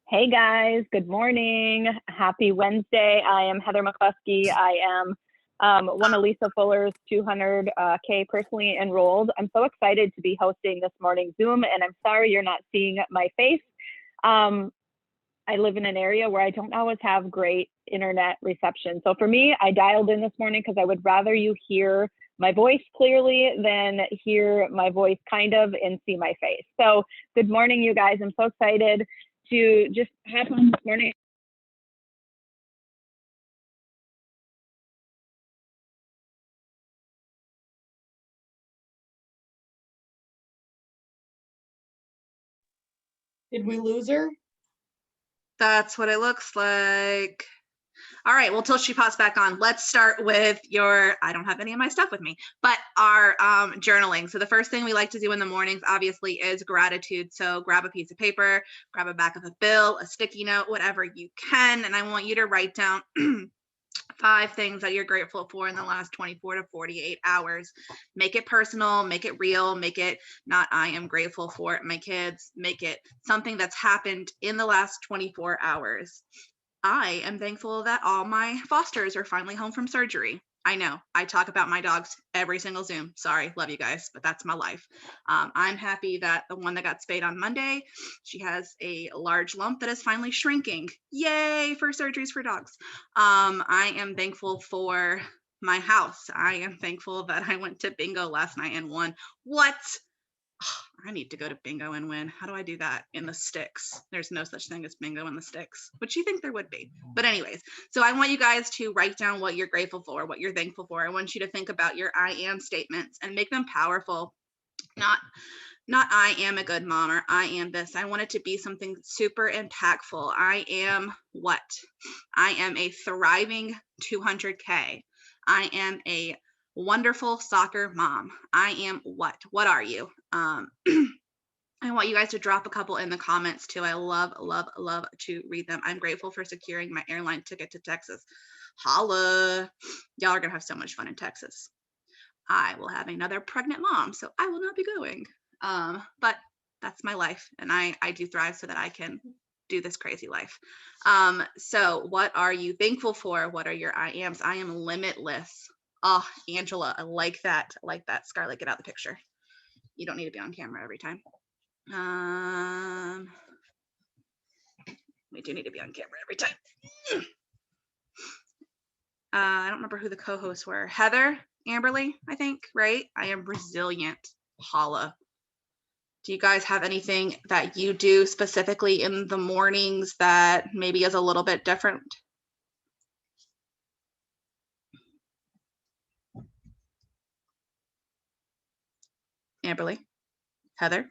Hey guys, good morning. Happy Wednesday. I am Heather McCluskey. I am one of Lisa Fuller's 200K personally enrolled. I'm so excited to be hosting this morning's Zoom, and I'm sorry you're not seeing my face. I live in an area where I don't always have great internet reception. So for me, I dialed in this morning because I would rather you hear my voice clearly than hear my voice kind of and see my face. So good morning, you guys. I'm so excited to just hop on this morning. Did we lose her? That's what it looks like. All right, well, till she pops back on, let's start with I don't have any of my stuff with me, but our journaling. So the first thing we like to do in the mornings, obviously, is gratitude. So grab a piece of paper, grab a back of a bill, a sticky note, whatever you can. And I want you to write down 5 things that you're grateful for in the last 24 to 48 hours. Make it personal, make it real, make it not I am grateful for my kids, make it something that's happened in the last 24 hours. I am thankful that all my fosters are finally home from surgery. I know I talk about my dogs every single Zoom. Sorry, love you guys, but that's my life. I'm happy that the one that got spayed on Monday, she has a large lump that is finally shrinking. Yay for surgeries for dogs. I am thankful for my house. I am thankful that I went to bingo last night and won. What? I need to go to bingo and win. How do I do that? In the sticks. There's no such thing as bingo in the sticks, which you think there would be. But anyways, so I want you guys to write down what you're grateful for, what you're thankful for. I want you to think about your I am statements and make them powerful. Not I am a good mom or I am this. I want it to be something super impactful. I am what? I am a thriving 200K. I am a wonderful soccer mom. I am what? What are you? I want you guys to drop a couple in the comments too. I love to read them. I'm grateful for securing my airline ticket to Texas. Holla. Y'all are gonna have so much fun in Texas. I will have another pregnant mom, so I will not be going. But that's my life, and I do thrive so that I can do this crazy life. So what are you thankful for? What are your I ams? I am limitless. Oh, Angela, I like that. I like that. Scarlett, get out the picture. You don't need to be on camera every time. We do need to be on camera every time. I don't remember who the co-hosts were. Heather, Amberley, I think, right? I am resilient. Holla. Do you guys have anything that you do specifically in the mornings that maybe is a little bit different? Amberley? Heather?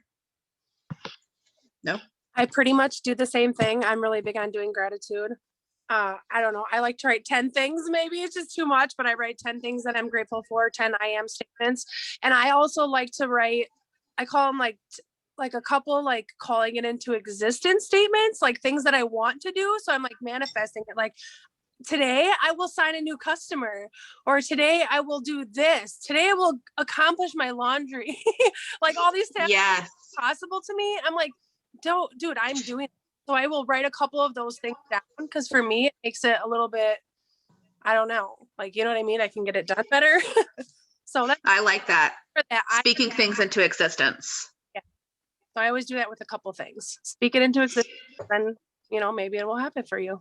No? I pretty much do the same thing. I'm really big on doing gratitude. I don't know. I like to write 10 things. Maybe it's just too much, but I write 10 things that I'm grateful for, 10 I am statements. And I also like to write, I call them like a couple, like calling it into existence statements, like things that I want to do. So I'm like manifesting it. Like today I will sign a new customer, or today I will do this. Today I will accomplish my laundry. Like all these things yes. possible to me. I'm like, dude, I'm doing it. So I will write a couple of those things down because for me, it makes it a little bit, I don't know, like, you know what I mean? I can get it done better. So I like that. Speaking things into existence. Yeah. So I always do that with a couple things. Speak it into existence, and maybe it will happen for you.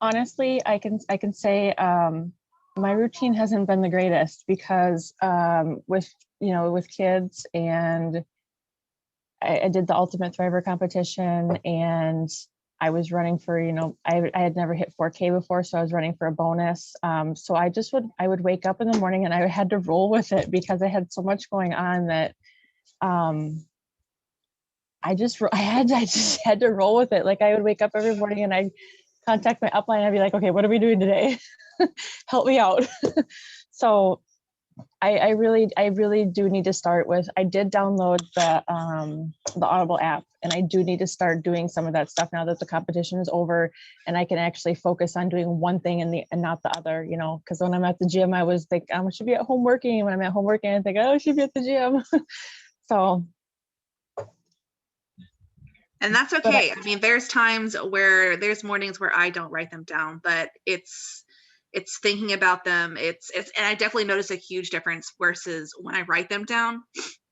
Honestly, I can say my routine hasn't been the greatest because with kids, and I did the Ultimate Thriver competition, and I was running for, I had never hit 4K before, so I was running for a bonus. So I would wake up in the morning and I had to roll with it because I had so much going on that I just had to roll with it. Like I would wake up every morning and I'd contact my upline. I'd be like, okay, what are we doing today? Help me out. So I really do need to start with, I did download the Audible app, and I do need to start doing some of that stuff now that the competition is over, and I can actually focus on doing one thing and not the other, because when I'm at the gym, I was like, I should be at home working. And when I'm at home working, I think, oh, I should be at the gym. So. And that's okay. I mean, there's there's mornings where I don't write them down, but it's thinking about them. It's and I definitely notice a huge difference versus when I write them down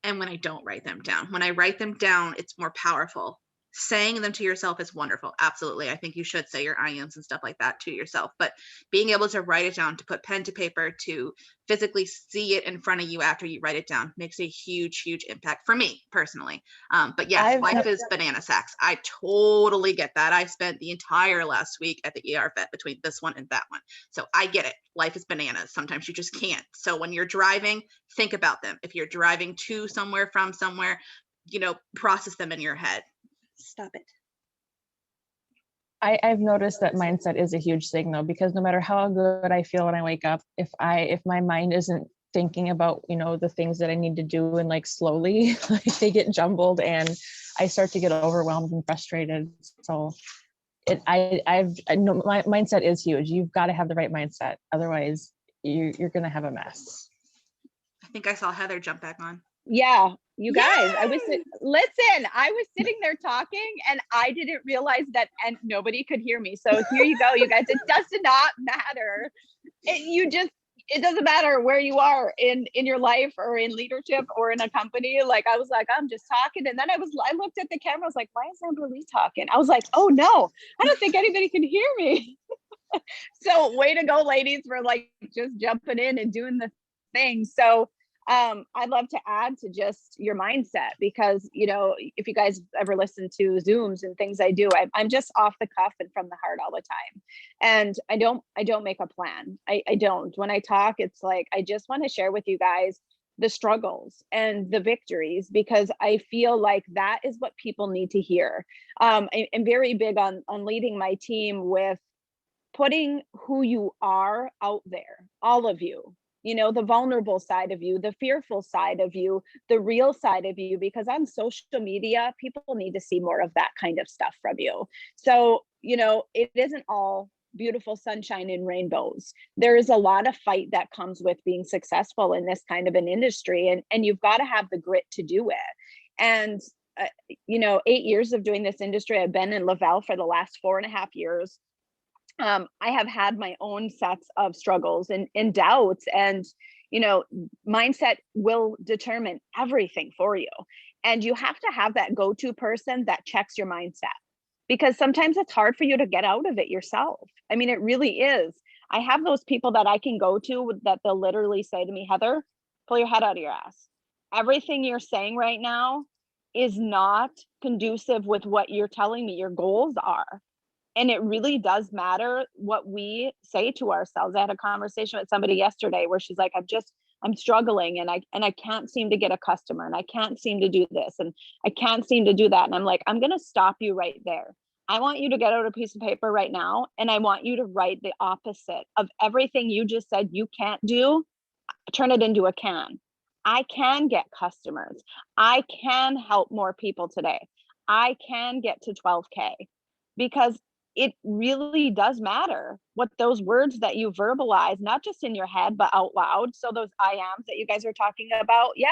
and when I don't write them down. When I write them down, it's more powerful. Saying them to yourself is wonderful. Absolutely. I think you should say your I ams and stuff like that to yourself, but being able to write it down, to put pen to paper, to physically see it in front of you after you write it down makes a huge, huge impact for me personally. But yes, life is banana sacks. I totally get that. I spent the entire last week at the ER vet between this one and that one. So I get it. Life is bananas. Sometimes you just can't. So when you're driving, think about them. If you're driving to somewhere, from somewhere, process them in your head. Stop it. I've noticed that mindset is a huge thing though, because no matter how good I feel when I wake up, if my mind isn't thinking about, the things that I need to do, and like slowly, like they get jumbled and I start to get overwhelmed and frustrated. So I know my mindset is huge. You've got to have the right mindset. Otherwise you're going to have a mess. I think I saw Heather jump back on. Yeah, you guys, I was sitting there talking and I didn't realize that, and nobody could hear me. So here you go, you guys, it does not matter. It doesn't matter where you are in your life or in leadership or in a company. Like, I was like, I'm just talking. And then I looked at the camera. I was like, why is Amberley talking? I was like, oh no, I don't think anybody can hear me. So way to go, ladies, for like just jumping in and doing the thing. So I'd love to add to just your mindset, because, if you guys ever listen to Zooms and things I do, I'm just off the cuff and from the heart all the time. And I don't make a plan. I don't. When I talk, it's like, I just want to share with you guys the struggles and the victories, because I feel like that is what people need to hear. I'm very big on leading my team with putting who you are out there, all of you. The vulnerable side of you, the fearful side of you, the real side of you, because on social media, people need to see more of that kind of stuff from you. So, it isn't all beautiful sunshine and rainbows. There is a lot of fight that comes with being successful in this kind of an industry, and you've got to have the grit to do it. And, 8 years of doing this industry, I've been in Lavelle for the last 4.5 years. I have had my own sets of struggles and doubts, and, mindset will determine everything for you. And you have to have that go-to person that checks your mindset, because sometimes it's hard for you to get out of it yourself. I mean, it really is. I have those people that I can go to that they'll literally say to me, Heather, pull your head out of your ass. Everything you're saying right now is not conducive with what you're telling me your goals are. And it really does matter what we say to ourselves. I had a conversation with somebody yesterday where she's like, I'm struggling and I can't seem to get a customer, and I can't seem to do this, and I can't seem to do that. And I'm like, I'm going to stop you right there. I want you to get out a piece of paper right now, and I want you to write the opposite of everything you just said you can't do. Turn it into a can. I can get customers. I can help more people today. I can get to 12K, because it really does matter what those words that you verbalize, not just in your head, but out loud. So those I ams that you guys are talking about. Yeah.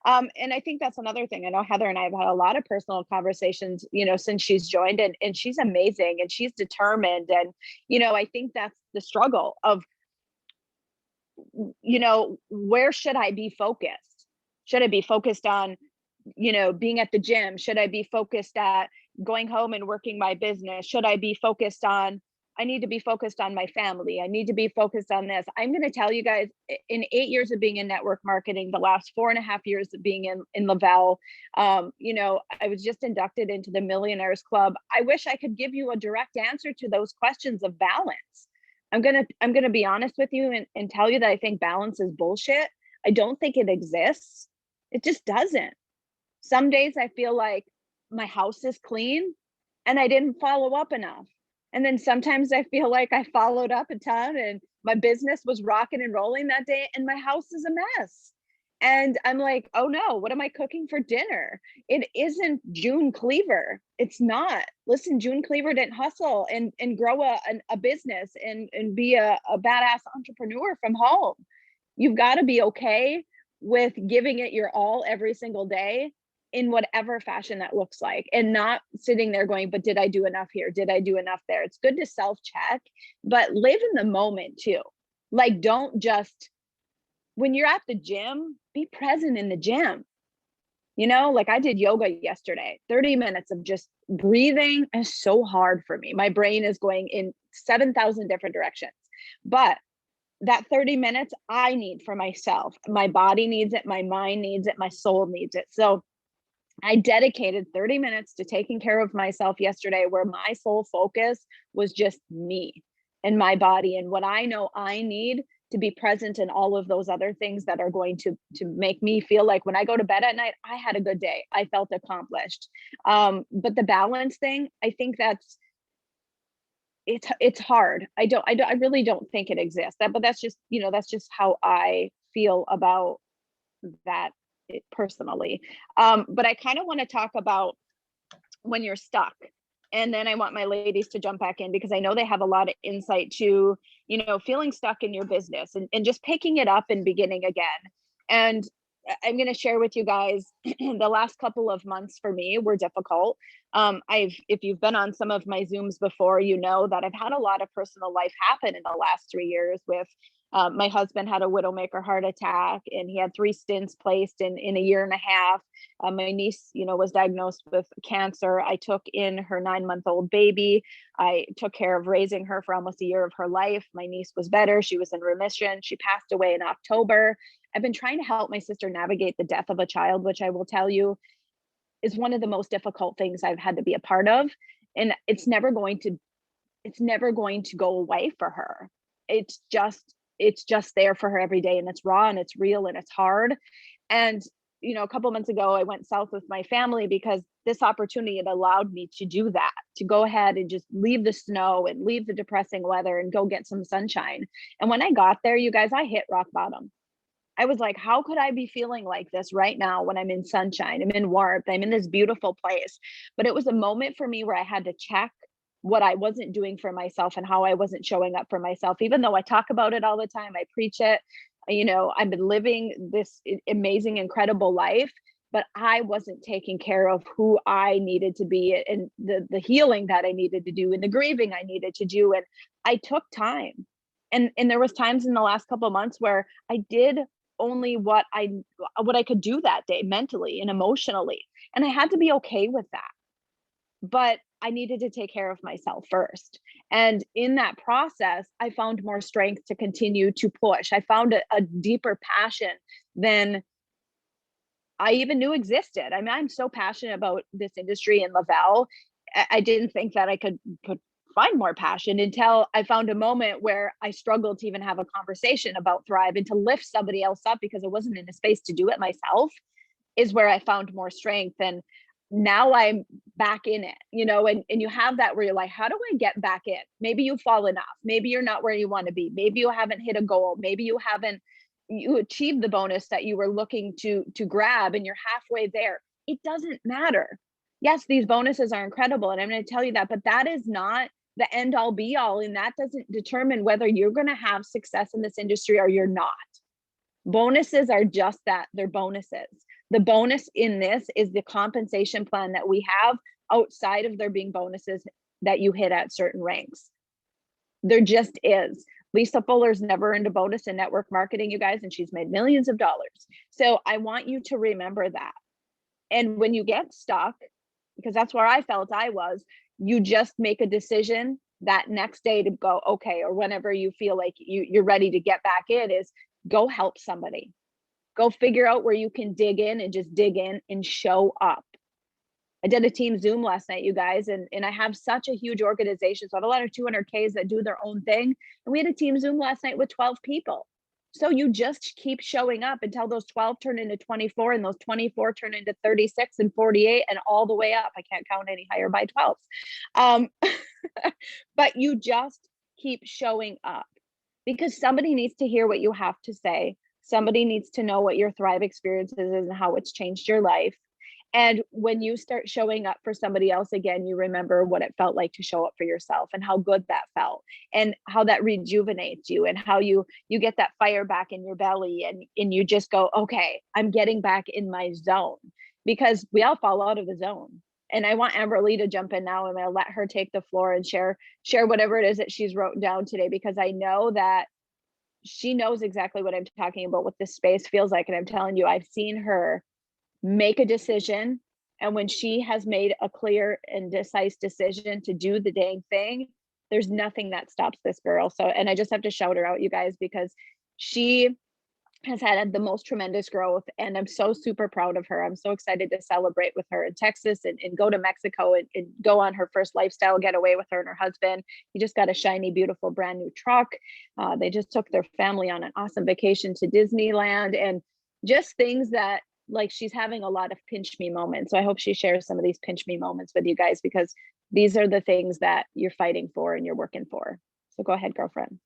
And I think that's another thing. I know Heather and I have had a lot of personal conversations, since she's joined, and she's amazing and she's determined. And, I think that's the struggle of, where should I be focused? Should I be focused on, being at the gym? Should I be focused at going home and working my business? Should I be focused on, I need to be focused on my family. I need to be focused on this. I'm going to tell you guys, in 8 years of being in network marketing, the last 4.5 years of being in Lavelle, I was just inducted into the Millionaires Club. I wish I could give you a direct answer to those questions of balance. I'm going to be honest with you and tell you that I think balance is bullshit. I don't think it exists. It just doesn't. Some days I feel like my house is clean and I didn't follow up enough. And then sometimes I feel like I followed up a ton and my business was rocking and rolling that day and my house is a mess. And I'm like, oh no, what am I cooking for dinner? It isn't June Cleaver. It's not. Listen, June Cleaver didn't hustle and grow a business and be a badass entrepreneur from home. You've got to be okay with giving it your all every single day in whatever fashion that looks like, and not sitting there going, but did I do enough here? Did I do enough there? It's good to self-check, but live in the moment too. Like, don't just, when you're at the gym, be present in the gym. You know, like I did yoga yesterday, 30 minutes of just breathing is so hard for me. My brain is going in 7,000 different directions. But that 30 minutes I need for myself. My body needs it, my mind needs it, my soul needs it. So I dedicated 30 minutes to taking care of myself yesterday, where my sole focus was just me and my body and what I know I need to be present in all of those other things that are going to make me feel like when I go to bed at night, I had a good day. I felt accomplished. But the balance thing, I think it's hard. I really don't think it exists. But that's just, that's just how I feel about that personally. But I kind of want to talk about when you're stuck. And then I want my ladies to jump back in, because I know they have a lot of insight to, feeling stuck in your business and just picking it up and beginning again. And I'm going to share with you guys, the last couple of months for me were difficult. If you've been on some of my Zooms before, you know that I've had a lot of personal life happen in the last 3 years. With my husband had a widowmaker heart attack, and he had 3 stents placed in a year and a half. My niece, was diagnosed with cancer. I took in her 9-month-old baby. I took care of raising her for almost a year of her life. My niece was better. She was in remission. She passed away in October. I've been trying to help my sister navigate the death of a child, which I will tell you is one of the most difficult things I've had to be a part of. And it's never going to go away for her. It's just there for her every day, and it's raw and it's real and it's hard. And, a couple of months ago, I went south with my family because this opportunity had allowed me to do that, to go ahead and just leave the snow and leave the depressing weather and go get some sunshine. And when I got there, you guys, I hit rock bottom. I was like, how could I be feeling like this right now when I'm in sunshine? I'm in warmth. I'm in this beautiful place. But it was a moment for me where I had to check what I wasn't doing for myself and how I wasn't showing up for myself. Even though I talk about it all the time, I preach it, I've been living this amazing, incredible life, but I wasn't taking care of who I needed to be, and the healing that I needed to do and the grieving I needed to do. And I took time. And there was times in the last couple of months where I did only what I could do that day, mentally and emotionally. And I had to be okay with that. But I needed to take care of myself first. And in that process, I found more strength to continue to push. I found a deeper passion than I even knew existed. I mean, I'm so passionate about this industry in Laval. I didn't think that I could find more passion until I found a moment where I struggled to even have a conversation about Thrive and to lift somebody else up, because I wasn't in a space to do it myself, is where I found more strength. And now I'm back in it, and you have that where you're like, how do I get back in? Maybe you've fallen off. Maybe you're not where you want to be. Maybe you haven't hit a goal. Maybe you achieved the bonus that you were looking to grab, and you're halfway there. It doesn't matter. Yes, these bonuses are incredible, and I'm going to tell you that, but that is not the end all be all. And that doesn't determine whether you're going to have success in this industry or you're not. Bonuses are just that. They're bonuses. The bonus in this is the compensation plan that we have outside of there being bonuses that you hit at certain ranks. There just is. Lisa Fuller's never earned a bonus in network marketing, you guys, and she's made millions of dollars. So I want you to remember that. And when you get stuck, because that's where I felt I was, you just make a decision that next day to go, okay, or whenever you feel like you're ready to get back in, is go help somebody. Go figure out where you can dig in and just dig in and show up. I did a team Zoom last night, you guys, and I have such a huge organization. So I have a lot of 200Ks that do their own thing. And we had a team Zoom last night with 12 people. So you just keep showing up until those 12 turn into 24, and those 24 turn into 36 and 48 and all the way up. I can't count any higher by 12. But you just keep showing up, because somebody needs to hear what you have to say. Somebody needs to know what your Thrive experience is and how it's changed your life. And when you start showing up for somebody else again, you remember what it felt like to show up for yourself, and how good that felt, and how that rejuvenates you, and how you get that fire back in your belly, and you just go, okay, I'm getting back in my zone. because we all fall out of the zone. And I want Amberley to jump in now. I'm going to let her take the floor and share whatever it is that she's wrote down today, because I know that she knows exactly what I'm talking about, what this space feels like. And I'm telling you, I've seen her make a decision. And when she has made a clear and decisive decision to do the dang thing, there's nothing that stops this girl. So, and I just have to shout her out, you guys, because she has had the most tremendous growth, and I'm so super proud of her. I'm so excited to celebrate with her in Texas and go to Mexico and go on her first lifestyle getaway with her and her husband. He just got a shiny, beautiful, brand new truck. They just took their family on an awesome vacation to Disneyland, and just things that, like, she's having a lot of pinch me moments. So I hope she shares some of these pinch me moments with you guys, because these are the things that you're fighting for and you're working for. So go ahead, girlfriend.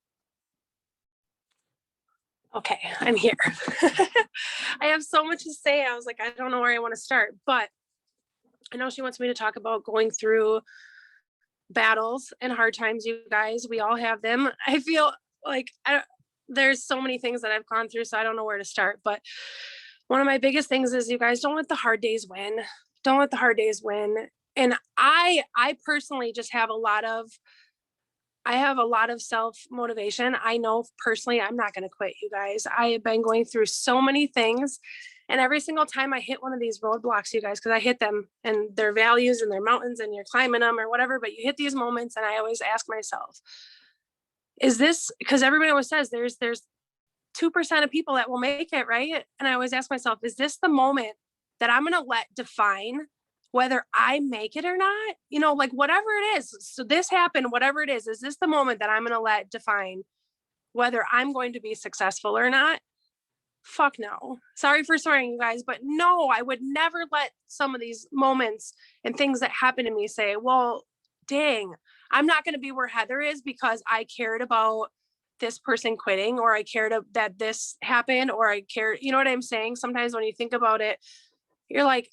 Okay, I'm here. I have so much to say. I was like, I don't know where I want to start, but I know she wants me to talk about going through battles and hard times, you guys. We all have them. I feel like there's so many things that I've gone through, so I don't know where to start. But one of my biggest things is, you guys, don't let the hard days win. Don't let the hard days win. And I personally just have a lot of self-motivation. I know personally, I'm not going to quit, you guys. I have been going through so many things. And every single time I hit one of these roadblocks, you guys, because I hit them and their values and their mountains and you're climbing them or whatever, but you hit these moments. And I always ask myself, is this, because everybody always says there's 2% of people that will make it, right? And I always ask myself, is this the moment that I'm going to let define whether I make it or not? You know, like whatever it is. So this happened, whatever it is this the moment that I'm going to let define whether I'm going to be successful or not? Fuck no. Sorry for swearing, you guys, but no, I would never let some of these moments and things that happen to me say, well, dang, I'm not going to be where Heather is because I cared about this person quitting, or I cared that this happened, or I cared, you know what I'm saying? Sometimes when you think about it, you're like,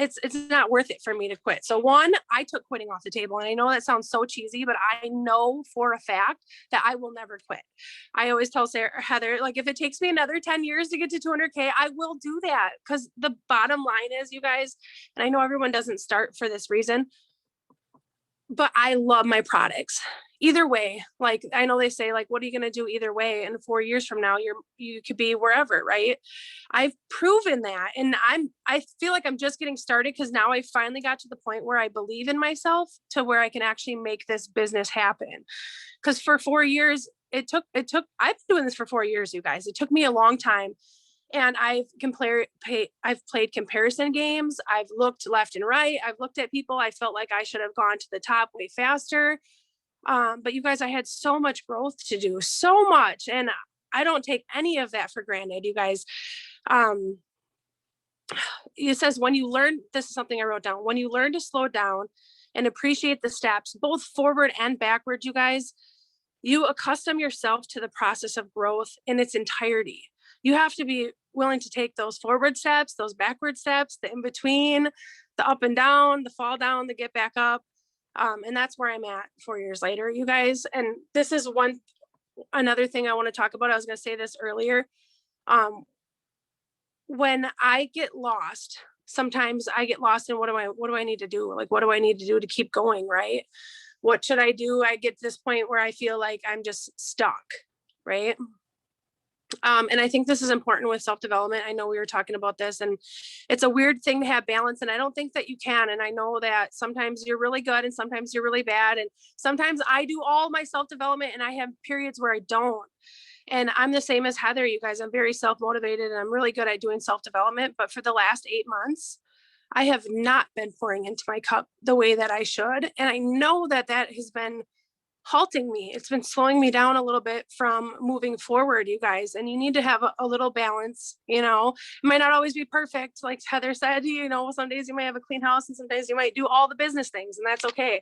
it's not worth it for me to quit. So one, I took quitting off the table. And I know that sounds so cheesy, but I know for a fact that I will never quit. I always tell Heather, like, if it takes me another 10 years to get to 200K, I will do that. Because the bottom line is, you guys, and I know everyone doesn't start for this reason, but I love my products. Either way, like, I know they say, like, what are you going to do either way? And 4 years from now, you could be wherever, right? I've proven that. And I feel like I'm just getting started, because now I finally got to the point where I believe in myself to where I can actually make this business happen. Because for 4 years, I've been doing this for 4 years, you guys. It took me a long time. And I've played comparison games. I've looked left and right. I've looked at people. I felt like I should have gone to the top way faster. But you guys, I had so much growth to do, so much. And I don't take any of that for granted, you guys. It says, when you learn, this is something I wrote down, when you learn to slow down and appreciate the steps, both forward and backward, you guys, you accustom yourself to the process of growth in its entirety. You have to be willing to take those forward steps, those backward steps, the in between, the up and down, the fall down, the get back up. And that's where I'm at 4 years later, you guys. And this is another thing I want to talk about. I was going to say this earlier. When I get lost, sometimes I get lost in what do I need to do? Like, what do I need to do to keep going? Right? What should I do? I get to this point where I feel like I'm just stuck. Right. And I think this is important with self-development. I know we were talking about this, and it's a weird thing to have balance. And I don't think that you can. And I know that sometimes you're really good and sometimes you're really bad. And sometimes I do all my self-development and I have periods where I don't. And I'm the same as Heather, you guys. I'm very self-motivated and I'm really good at doing self-development. But for the last 8 months, I have not been pouring into my cup the way that I should. And I know that has been halting me. It's been slowing me down a little bit from moving forward, you guys. And you need to have a little balance, you know. It might not always be perfect. Like Heather said, you know, some days you might have a clean house and some days you might do all the business things, and that's okay.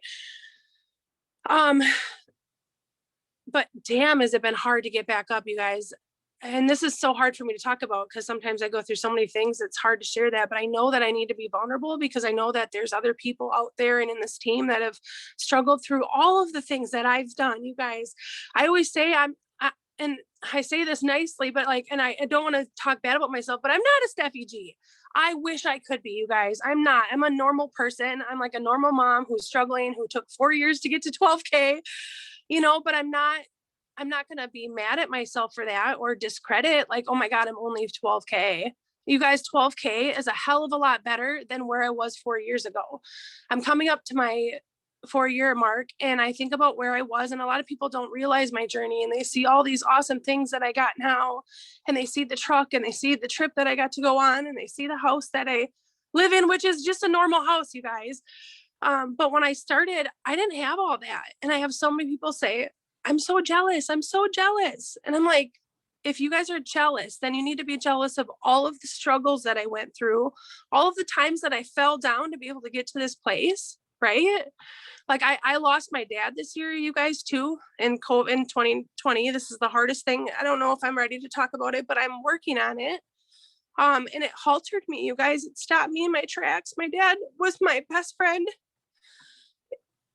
But damn, has it been hard to get back up, you guys. And this is so hard for me to talk about because sometimes I go through so many things. It's hard to share that, but I know that I need to be vulnerable because I know that there's other people out there and in this team that have struggled through all of the things that I've done. You guys, I always say and I say this nicely, but like, and I don't want to talk bad about myself, but I'm not a Steffi G. I wish I could be, you guys. I'm not. I'm a normal person. I'm like a normal mom who's struggling, who took 4 years to get to 12K, you know, but I'm not going to be mad at myself for that or discredit like, oh my God, I'm only 12K. You guys, 12K is a hell of a lot better than where I was 4 years ago. I'm coming up to my 4-year mark and I think about where I was, and a lot of people don't realize my journey, and they see all these awesome things that I got now, and they see the truck, and they see the trip that I got to go on, and they see the house that I live in, which is just a normal house, you guys. But when I started, I didn't have all that. And I have so many people say, I'm so jealous. I'm so jealous. And I'm like, if you guys are jealous, then you need to be jealous of all of the struggles that I went through, all of the times that I fell down to be able to get to this place, right? Like I lost my dad this year, you guys, too, in COVID in 2020. This is the hardest thing. I don't know if I'm ready to talk about it, but I'm working on it. And it halted me, you guys. It stopped me in my tracks. My dad was my best friend.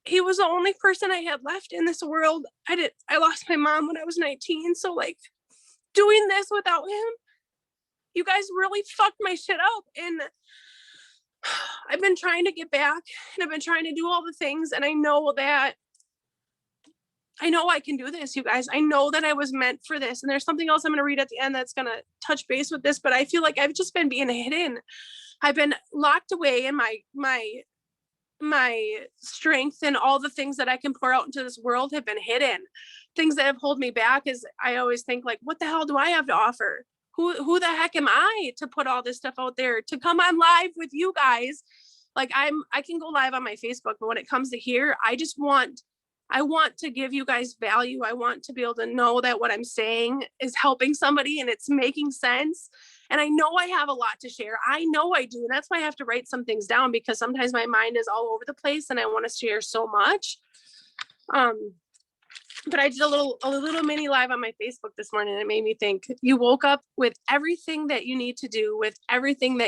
He was the only person I had left in this world. I lost my mom when I was 19. So like doing this without him, you guys really fucked my shit up. And I've been trying to get back, and I've been trying to do all the things. And I know I can do this, you guys. I know that I was meant for this. And there's something else I'm going to read at the end that's going to touch base with this, but I feel like I've just been being hidden. I've been locked away in my strength, and all the things that I can pour out into this world have been hidden. Things that have held me back is I always think like, what the hell do I have to offer? Who the heck am I to put all this stuff out there, to come on live with you guys? Like I can go live on my Facebook, but when it comes to here, I want to give you guys value. I want to be able to know that what I'm saying is helping somebody and it's making sense. And I know I have a lot to share. I know I do. And that's why I have to write some things down, because sometimes my mind is all over the place and I want to share so much. But I did a little mini live on my Facebook this morning. And it made me think, you woke up with everything that you need to do, with everything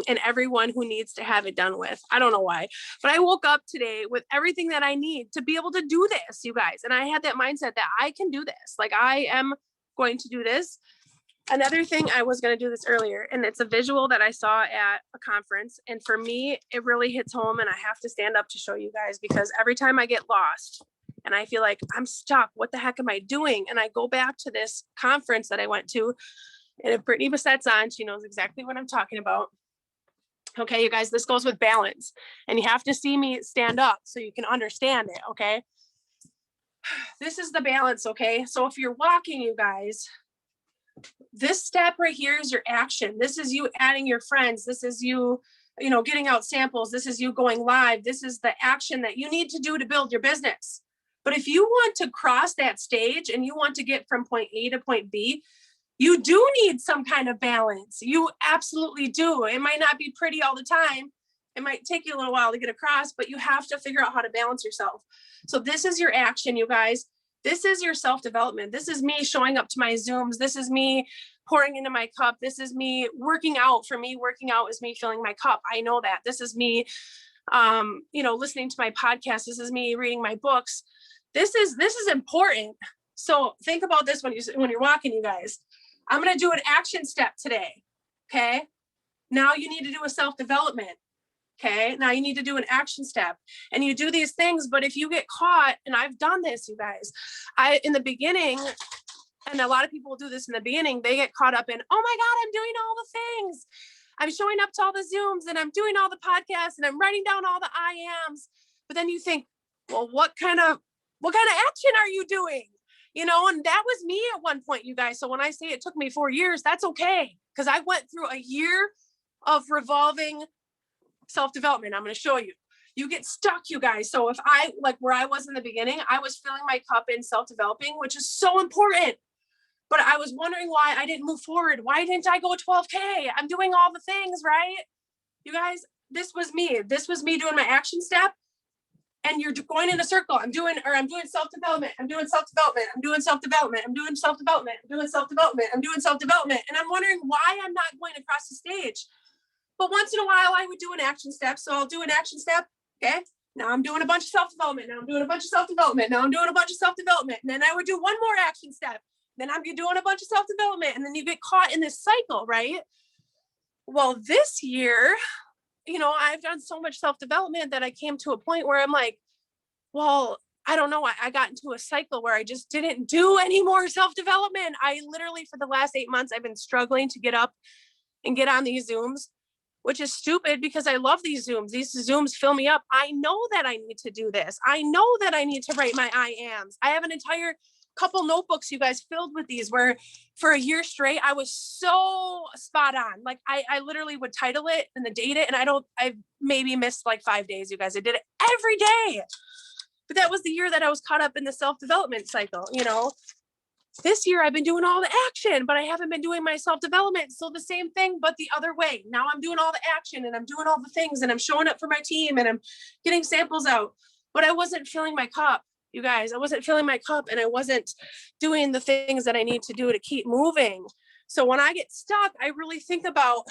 and everyone who needs to have it done with. I don't know why, but I woke up today with everything that I need to be able to do this, you guys. And I had that mindset that I can do this. Like I am going to do this. Another thing, I was going to do this earlier, and it's a visual that I saw at a conference. And for me, it really hits home, and I have to stand up to show you guys, because every time I get lost and I feel like I'm stuck, what the heck am I doing? And I go back to this conference that I went to, and if Brittany Bassett's on, she knows exactly what I'm talking about. Okay, you guys, this goes with balance, and you have to see me stand up so you can understand it. Okay. This is the balance. Okay. So if you're walking, you guys, this step right here is your action. This is you adding your friends. This is you, getting out samples. This is you going live. This is the action that you need to do to build your business. But if you want to cross that stage and you want to get from point A to point B, you do need some kind of balance. You absolutely do. It might not be pretty all the time. It might take you a little while to get across, but you have to figure out how to balance yourself. So this is your action, you guys. This is your self-development. This is me showing up to my Zooms. This is me pouring into my cup. This is me working out. For me, working out is me filling my cup. I know that. This is me, listening to my podcast. This is me reading my books. This is important. So think about this when you're walking, you guys. I'm going to do an action step today. Okay. Now you need to do a self-development. Okay. Now you need to do an action step, and you do these things. But if you get caught, and I've done this, you guys, in the beginning, and a lot of people do this in the beginning, they get caught up in, oh my God, I'm doing all the things. I'm showing up to all the Zooms, and I'm doing all the podcasts, and I'm writing down all the I ams. But then you think, well, what kind of action are you doing? And that was me at one point, you guys. So when I say it took me 4 years, that's okay. Because I went through a year of revolving self-development. I'm going to show you. You get stuck, you guys. So if where I was in the beginning, I was filling my cup in self-developing, which is so important. But I was wondering why I didn't move forward. Why didn't I go 12K? I'm doing all the things, right? You guys, this was me. This was me doing my action step. And you're going in a circle. I'm doing self-development. I'm doing self-development. I'm doing self-development. I'm doing self-development. I'm doing self-development. I'm doing self-development. And I'm wondering why I'm not going across the stage. But once in a while, I would do an action step. So I'll do an action step. Okay. Now I'm doing a bunch of self-development. Now I'm doing a bunch of self-development. Now I'm doing a bunch of self-development. And then I would do one more action step. Then I'm doing a bunch of self-development. And then you get caught in this cycle, right? Well, this year, you know, I've done so much self-development that I came to a point where I'm like, well, I don't know. I got into a cycle where I just didn't do any more self-development. I literally, for the last 8 months, I've been struggling to get up and get on these Zooms, which is stupid because I love these Zooms. These Zooms fill me up. I know that I need to do this. I know that I need to write my I ams. I have an entire couple notebooks, you guys, filled with these, where for a year straight, I was so spot on. Like I literally would title it and the date it. And I maybe missed like 5 days, you guys. I did it every day. But that was the year that I was caught up in the self-development cycle, you know. This year I've been doing all the action, but I haven't been doing my self-development. So the same thing, but the other way. Now I'm doing all the action and I'm doing all the things and I'm showing up for my team and I'm getting samples out, but I wasn't filling my cup, you guys. I wasn't filling my cup and I wasn't doing the things that I need to do to keep moving. So when I get stuck, I really think about,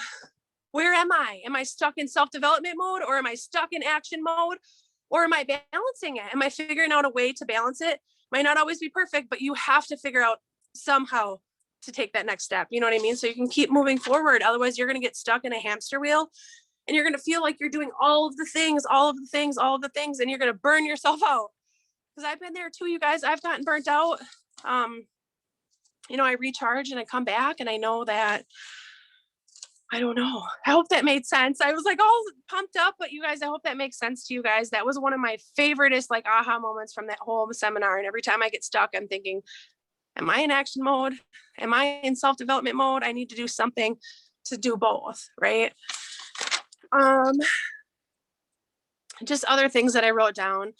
where am I? Am I stuck in self-development mode, or am I stuck in action mode? Or am I balancing it? Am I figuring out a way to balance it? Might not always be perfect, but you have to figure out somehow to take that next step. You know what I mean? So you can keep moving forward. Otherwise, you're going to get stuck in a hamster wheel and you're going to feel like you're doing all of the things, and you're going to burn yourself out. Because I've been there too, you guys. I've gotten burnt out. You know, I recharge and I come back and I know that, I don't know. I hope that made sense. I was like all pumped up, but you guys, I hope that makes sense to you guys. That was one of my favoriteest like aha moments from that whole seminar. And every time I get stuck, I'm thinking, am I in action mode? Am I in self-development mode? I need to do something to do both, right? Just other things that I wrote down.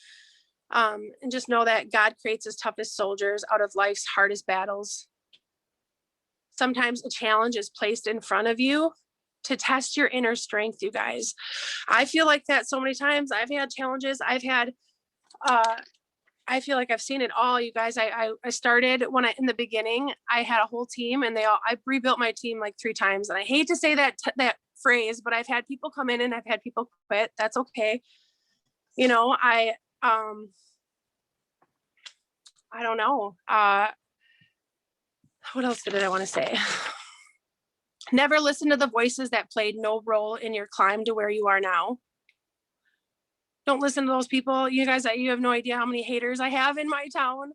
And just know that God creates his toughest soldiers out of life's hardest battles. Sometimes a challenge is placed in front of you to test your inner strength, you guys. I feel like that so many times. I've had challenges. I feel like I've seen it all, you guys. I started in the beginning, I had a whole team and I rebuilt my team like 3 times. And I hate to say that phrase, but I've had people come in and I've had people quit. That's okay. You know, I don't know. What else did I want to say? Never listen to the voices that played no role in your climb to where you are now. Don't listen to those people. You guys, you have no idea how many haters I have in my town.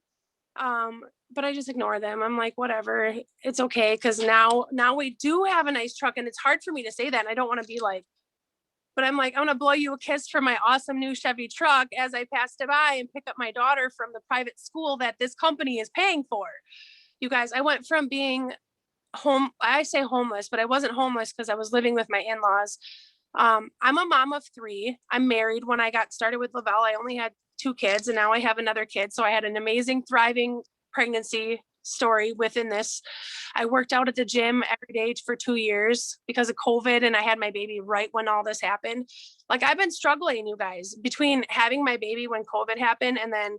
But I just ignore them. I'm like, whatever, it's okay. Cause now we do have a nice truck, and it's hard for me to say that. And I don't want to be like, but I'm like, I'm going to blow you a kiss from my awesome new Chevy truck as I pass it by and pick up my daughter from the private school that this company is paying for. You guys, I went from being I say homeless, but I wasn't homeless because I was living with my in-laws. I'm a mom of 3. I'm married. When I got started with Lavelle, I only had 2 kids, and now I have another kid. So I had an amazing, thriving pregnancy story within this. I worked out at the gym every day for 2 years because of COVID, and I had my baby right when all this happened. Like, I've been struggling, you guys, between having my baby when COVID happened and then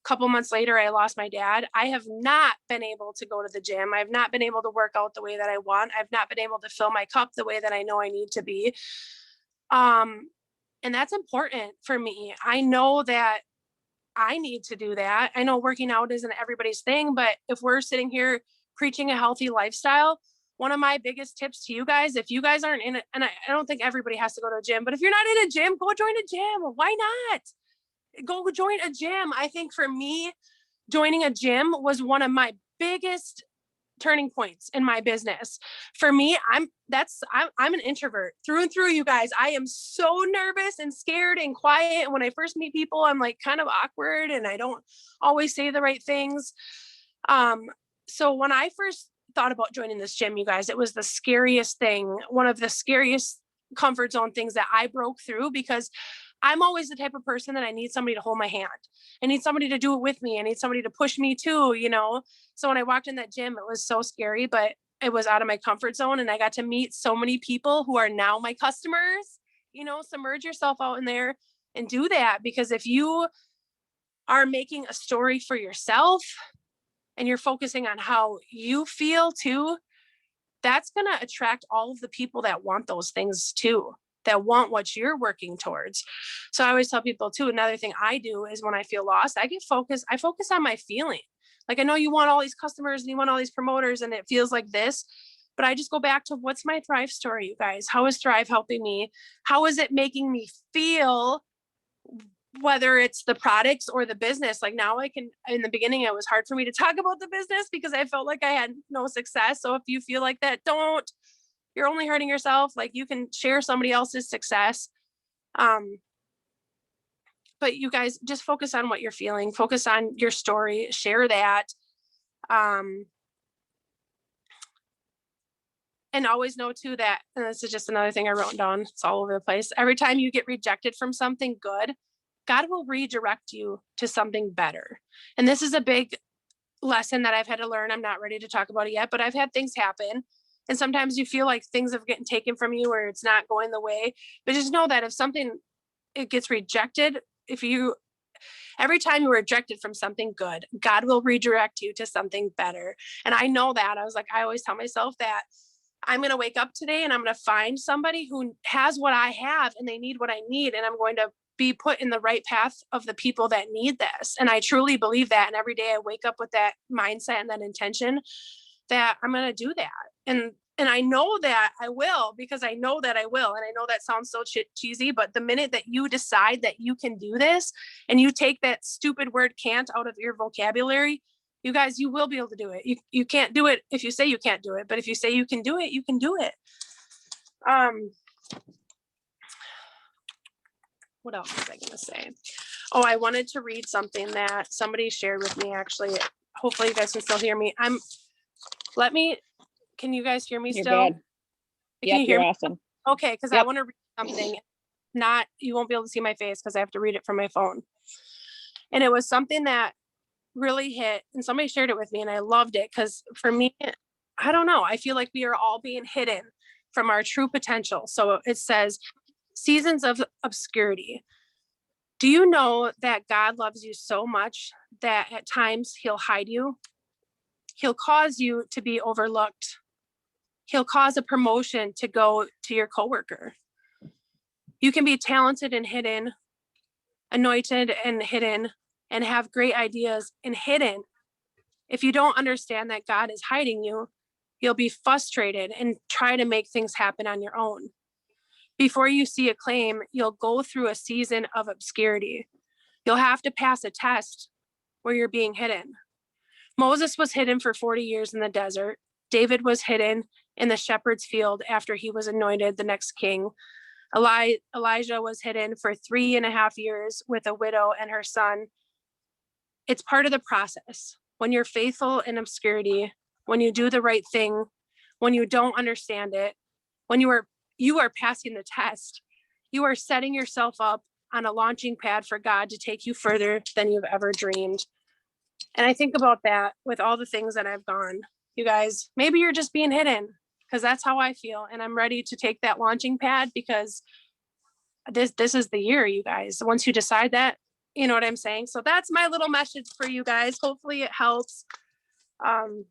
couple months later, I lost my dad. I have not been able to go to the gym. I've not been able to work out the way that I want. I've not been able to fill my cup the way that I know I need to be. And that's important for me. I know that I need to do that. I know working out isn't everybody's thing, but if we're sitting here preaching a healthy lifestyle, one of my biggest tips to you guys, if you guys aren't in it, and I don't think everybody has to go to a gym, but if you're not in a gym, go join a gym. Why not? Go join a gym. I think for me, joining a gym was one of my biggest turning points in my business. For me, I'm an introvert through and through, you guys. I am so nervous and scared and quiet. And when I first meet people, I'm like kind of awkward and I don't always say the right things. So when I first thought about joining this gym, you guys, it was the scariest thing, one of the scariest comfort zone things that I broke through, because I'm always the type of person that I need somebody to hold my hand. I need somebody to do it with me. I need somebody to push me too, you know? So when I walked in that gym, it was so scary, but it was out of my comfort zone. And I got to meet so many people who are now my customers. You know, submerge yourself out in there and do that. Because if you are making a story for yourself and you're focusing on how you feel too, that's going to attract all of the people that want those things too. that want what you're working towards. So I always tell people too, another thing I do is when I feel lost, I focus on my feeling. Like, I know you want all these customers and you want all these promoters and it feels like this, but I just go back to what's my Thrive story, you guys? How is Thrive helping me? How is it making me feel? Whether it's the products or the business, like now I can, in the beginning, it was hard for me to talk about the business because I felt like I had no success. So if you feel like that, you're only hurting yourself. Like, you can share somebody else's success. But you guys just focus on what you're feeling, focus on your story, share that. And always know too that, and this is just another thing I wrote down, it's all over the place. Every time you get rejected from something good, God will redirect you to something better. And this is a big lesson that I've had to learn. I'm not ready to talk about it yet, but I've had things happen. And sometimes you feel like things have gotten taken from you or it's not going the way, but just know that if something, it gets rejected, every time you were rejected from something good, God will redirect you to something better. And I know that. I always tell myself that I'm going to wake up today and I'm going to find somebody who has what I have and they need what I need. And I'm going to be put in the right path of the people that need this. And I truly believe that. And every day I wake up with that mindset and that intention that I'm going to do that. And I know that I will, because I know that I will. And I know that sounds so cheesy, but the minute that you decide that you can do this and you take that stupid word can't out of your vocabulary, you guys, you will be able to do it. You can't do it if you say you can't do it, but if you say you can do it, you can do it. What else was I going to say? Oh, I wanted to read something that somebody shared with me, actually. Hopefully you guys can still hear me. Can you guys hear me You're still? good. Can you hear You're me? awesome. Okay, because I want to read something. You won't be able to see my face because I have to read it from my phone. And it was something that really hit, and somebody shared it with me and I loved it because for me, I don't know, I feel like we are all being hidden from our true potential. So it says, seasons of obscurity. Do you know that God loves you so much that at times he'll hide you? He'll cause you to be overlooked. He'll cause a promotion to go to your coworker. You can be talented and hidden, anointed and hidden, and have great ideas and hidden. If you don't understand that God is hiding you, you'll be frustrated and try to make things happen on your own. Before you see acclaim, you'll go through a season of obscurity. You'll have to pass a test where you're being hidden. Moses was hidden for 40 years in the desert. David was hidden in the shepherd's field after he was anointed the next king. Elijah was hidden for 3.5 years with a widow and her son. It's part of the process. When you're faithful in obscurity, when you do the right thing, when you don't understand it, when you are passing the test, you are setting yourself up on a launching pad for God to take you further than you've ever dreamed. And I think about that with all the things that I've gone. You guys, maybe you're just being hidden, because that's how I feel. And I'm ready to take that launching pad, because this is the year, you guys. Once you decide that, you know what I'm saying? So that's my little message for you guys. Hopefully it helps. I'm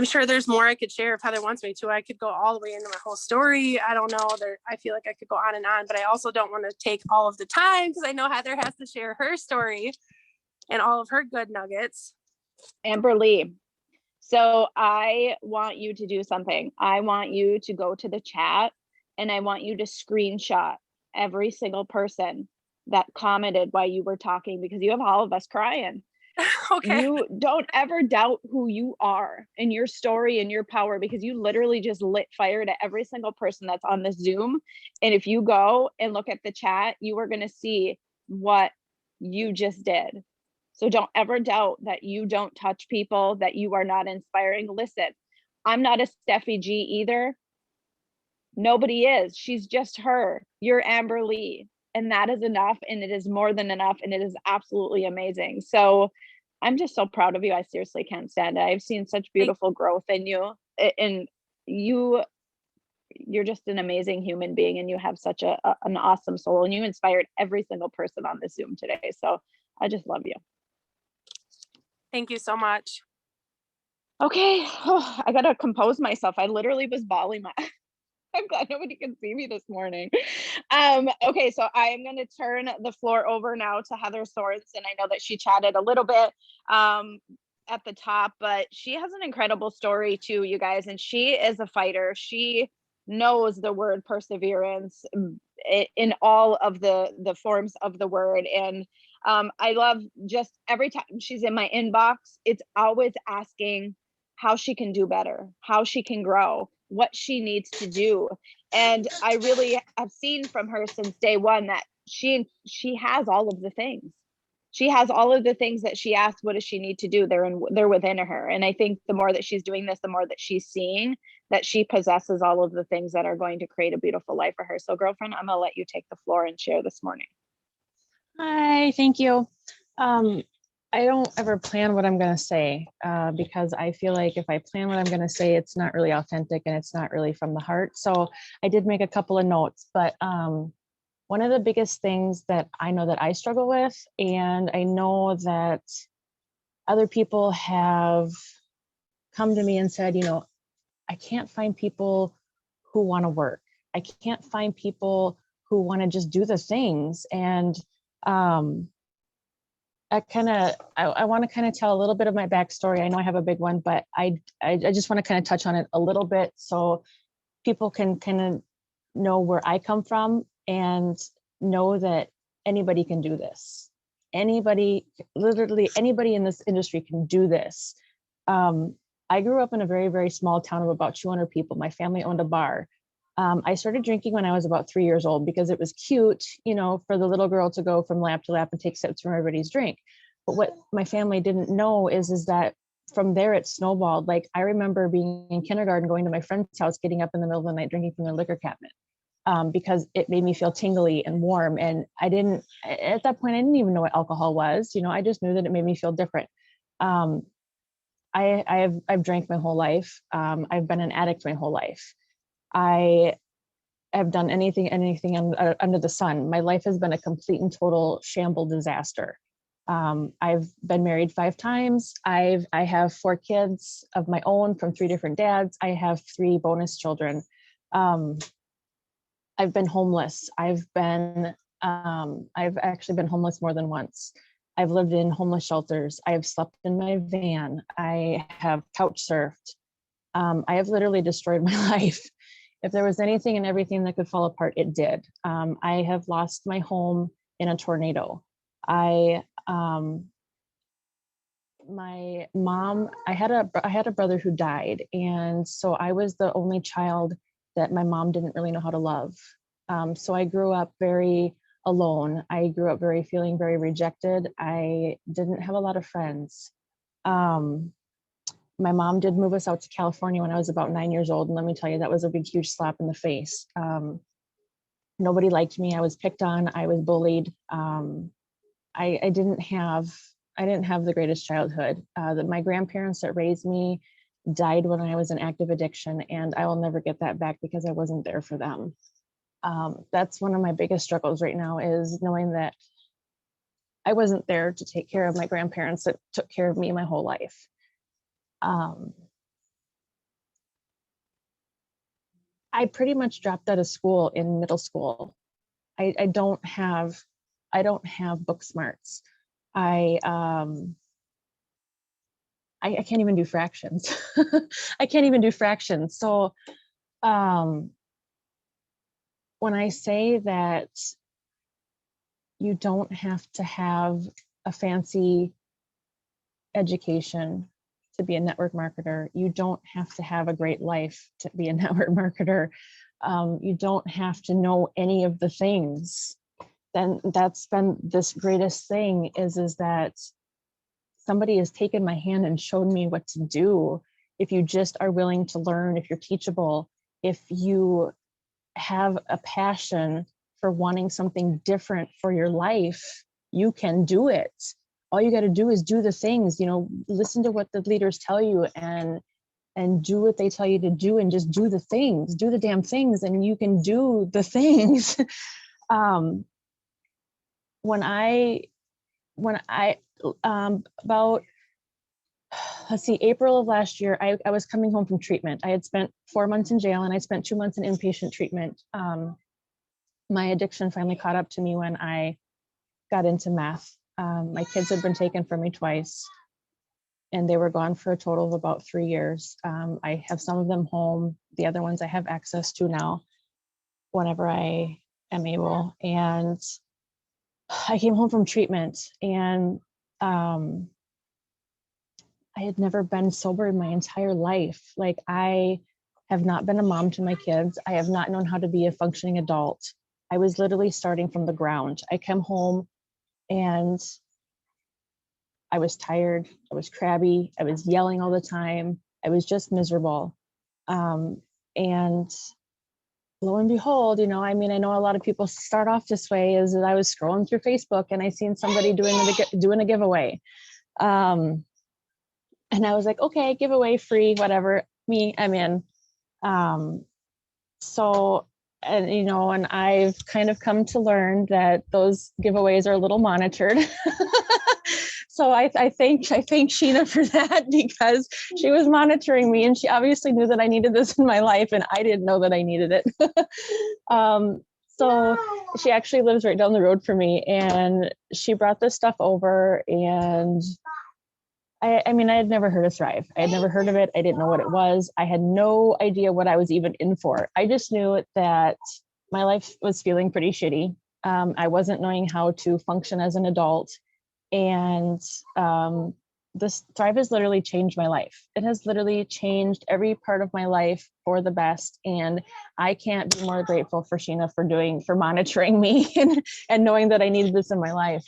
sure there's more I could share if Heather wants me to. I could go all the way into my whole story. I don't know. I feel like I could go on and on, but I also don't want to take all of the time, because I know Heather has to share her story and all of her good nuggets. Amberley, so I want you to do something. I want you to go to the chat and I want you to screenshot every single person that commented while you were talking, because you have all of us crying. Okay. You don't ever doubt who you are and your story and your power, because you literally just lit fire to every single person that's on this Zoom. And if you go and look at the chat, you are going to see what you just did. So don't ever doubt that you don't touch people, that you are not inspiring. Listen, I'm not a Steffi G either. Nobody is. She's just her. You're Amberley. And that is enough. And it is more than enough. And it is absolutely amazing. So I'm just so proud of you. I seriously can't stand it. I've seen such beautiful growth in you. And you're just an amazing human being. And you have such an awesome soul. And you inspired every single person on this Zoom today. So I just love you. Thank you so much. Okay. Oh, I got to compose myself. I literally was bawling I'm glad nobody can see me this morning. Okay, so I am going to turn the floor over now to Heather Sorensen. I know that she chatted a little bit at the top, but she has an incredible story too, you guys, and she is a fighter. She knows the word perseverance in all of the forms of the word. And I love just every time she's in my inbox, it's always asking how she can do better, how she can grow, what she needs to do. And I really have seen from her since day one that she has all of the things. She has all of the things that she asked, what does she need to do? They're within her. And I think the more that she's doing this, the more that she's seeing that she possesses all of the things that are going to create a beautiful life for her. So girlfriend, I'm gonna let you take the floor and share this morning. Hi, thank you. I don't ever plan what I'm going to say because I feel like if I plan what I'm going to say, it's not really authentic and it's not really from the heart. So I did make a couple of notes, but one of the biggest things that I know that I struggle with, and I know that other people have come to me and said, you know, I can't find people who want to work. I can't find people who want to just do the things. And I want to kind of tell a little bit of my backstory. I know I have a big one, but I just want to kind of touch on it a little bit so people can kind of know where I come from and know that anybody can do this. Anybody, literally anybody in this industry can do this. I grew up in a very, very small town of about 200 people. My family owned a bar. I started drinking when I was about 3 years old because it was cute, you know, for the little girl to go from lap to lap and take sips from everybody's drink. But what my family didn't know is that from there it snowballed. Like I remember being in kindergarten, going to my friend's house, getting up in the middle of the night, drinking from their liquor cabinet because it made me feel tingly and warm. And at that point, I didn't even know what alcohol was. You know, I just knew that it made me feel different. I've drank my whole life. I've been an addict my whole life. I have done anything under the sun. My life has been a complete and total shamble disaster. I've been married 5 times. I have 4 kids of my own from 3 different dads. I have 3 bonus children. I've been homeless. I've actually been homeless more than once. I've lived in homeless shelters. I have slept in my van. I have couch surfed. I have literally destroyed my life. If there was anything and everything that could fall apart, it did. I have lost my home in a tornado. My mom, I had a brother who died. And so I was the only child that my mom didn't really know how to love. So I grew up very alone. I grew up feeling very rejected. I didn't have a lot of friends. My mom did move us out to California when I was about 9 years old. And let me tell you, that was a big, huge slap in the face. Nobody liked me. I was picked on. I was bullied. I didn't have the greatest childhood. My grandparents that raised me died when I was in active addiction, and I will never get that back because I wasn't there for them. That's one of my biggest struggles right now, is knowing that I wasn't there to take care of my grandparents that took care of me my whole life. I pretty much dropped out of school in middle school. I don't have book smarts. I can't even do fractions. I can't even do fractions. So when I say that you don't have to have a fancy education to be a network marketer, you don't have to have a great life to be a network marketer, you don't have to know any of the things, then that's been this greatest thing is that somebody has taken my hand and showed me what to do. If you just are willing to learn, if you're teachable, if you have a passion for wanting something different for your life, you can do it. All you got to do is do the things, listen to what the leaders tell you and do what they tell you to do, and just do the things, do the damn things, and you can do the things. When I about let's see, April of last year, I was coming home from treatment. I had spent 4 months in jail and I spent 2 months in inpatient treatment. My addiction finally caught up to me when I got into meth. My kids had been taken from me twice and they were gone for a total of about 3 years. I have some of them home. The other ones I have access to now whenever I am able. And I came home from treatment and I had never been sober in my entire life. Like, I have not been a mom to my kids. I have not known how to be a functioning adult. I was literally starting from the ground. I came home and I was tired. I was crabby. I was yelling all the time. I was just miserable. And lo and behold, I mean, I know a lot of people start off this way, is that I was scrolling through Facebook and I seen somebody doing a giveaway. And I was like, okay, giveaway, free, whatever, I'm in. And I've kind of come to learn that those giveaways are a little monitored. So I thank Sheena for that, because she was monitoring me and she obviously knew that I needed this in my life and I didn't know that I needed it. So she actually lives right down the road from me and she brought this stuff over, and I mean, I had never heard of Thrive. I had never heard of it. I didn't know what it was. I had no idea what I was even in for. I just knew that my life was feeling pretty shitty. I wasn't knowing how to function as an adult. And this Thrive has literally changed my life. It has literally changed every part of my life for the best. And I can't be more grateful for Sheena for monitoring me and knowing that I needed this in my life.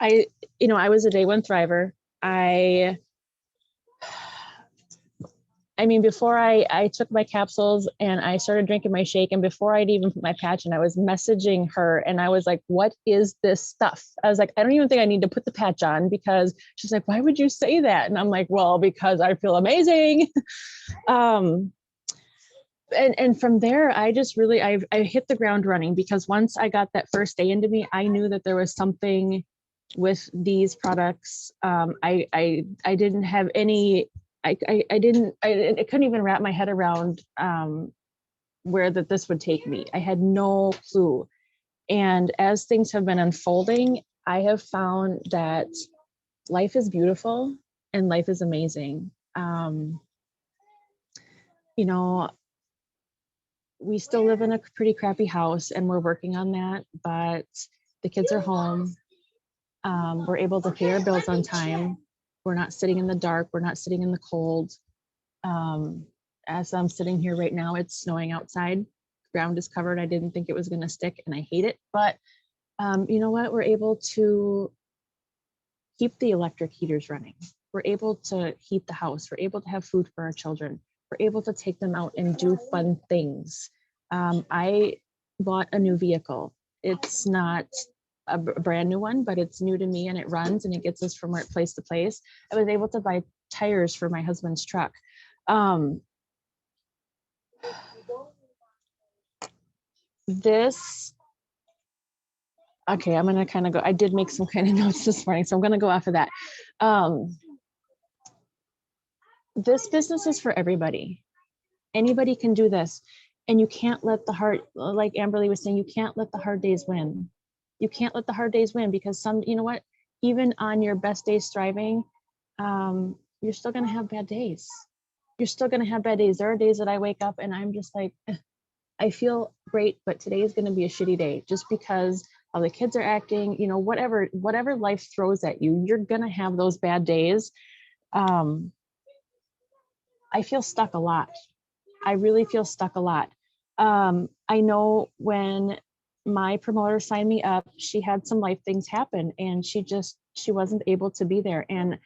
I was a day one thriver. I mean, before I took my capsules and I started drinking my shake, and before I'd even put my patch in, I was messaging her and I was like, what is this stuff? I was like, I don't even think I need to put the patch on, because she's like, why would you say that? And I'm like, well, because I feel amazing. And from there, I just really, I hit the ground running, because once I got that first day into me, I knew that there was something with these products. I didn't have any, I couldn't even wrap my head around where that this would take me. I had no clue. And as things have been unfolding, I have found that life is beautiful and life is amazing. We still live in a pretty crappy house and we're working on that, but the kids are home. We're able to pay our bills on time. We're not sitting in the dark. We're not sitting in the cold. As I'm sitting here right now, it's snowing outside. The ground is covered. I didn't think it was going to stick and I hate it. But you know what? We're able to keep the electric heaters running. We're able to heat the house. We're able to have food for our children. We're able to take them out and do fun things. I bought a new vehicle. It's not a brand new one, but it's new to me and it runs and it gets us from place to place. I was able to buy tires for my husband's truck. Okay, I'm gonna kind of go, I did make some kind of notes this morning, so I'm gonna go off of that. This business is for everybody. Anybody can do this. And you can't let the hard, like Amberley was saying, you can't let the hard days win. You can't let the hard days win, because even on your best days thriving, you're still going to have bad days. You're still going to have bad days. There are days that I wake up and I'm just like, I feel great, but today is going to be a shitty day, just because how the kids are acting, whatever life throws at you, you're going to have those bad days. I feel stuck a lot. I really feel stuck a lot. I know when my promoter signed me up, she had some life things happen and she wasn't able to be there. And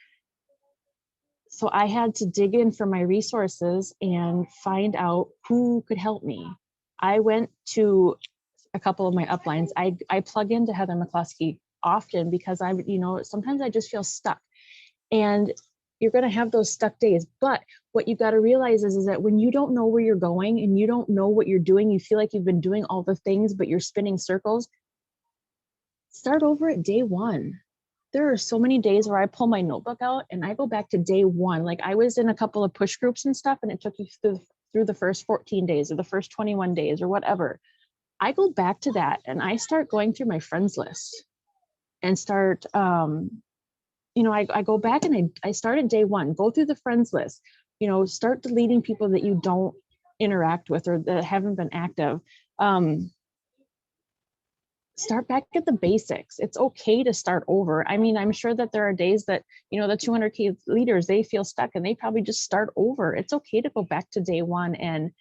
so I had to dig in for my resources and find out who could help me. I went to a couple of my uplines. I plug into Heather McCluskey often because sometimes I just feel stuck. And you're going to have those stuck days. But what you got to realize is that when you don't know where you're going and you don't know what you're doing, you feel like you've been doing all the things, but you're spinning circles, start over at day one. there are so many days where I pull my notebook out and I go back to day one. Like I was in a couple of push groups and stuff, and it took you through the first 14 days or the first 21 days or whatever. I go back to that and I start going through my friends list and start, I go back and I start at day one, go through the friends list, start deleting people that you don't interact with or that haven't been active. Start back at the basics. It's okay to start over. I mean, I'm sure that there are days that, the 200K leaders, they feel stuck and they probably just start over. It's okay to go back to day one and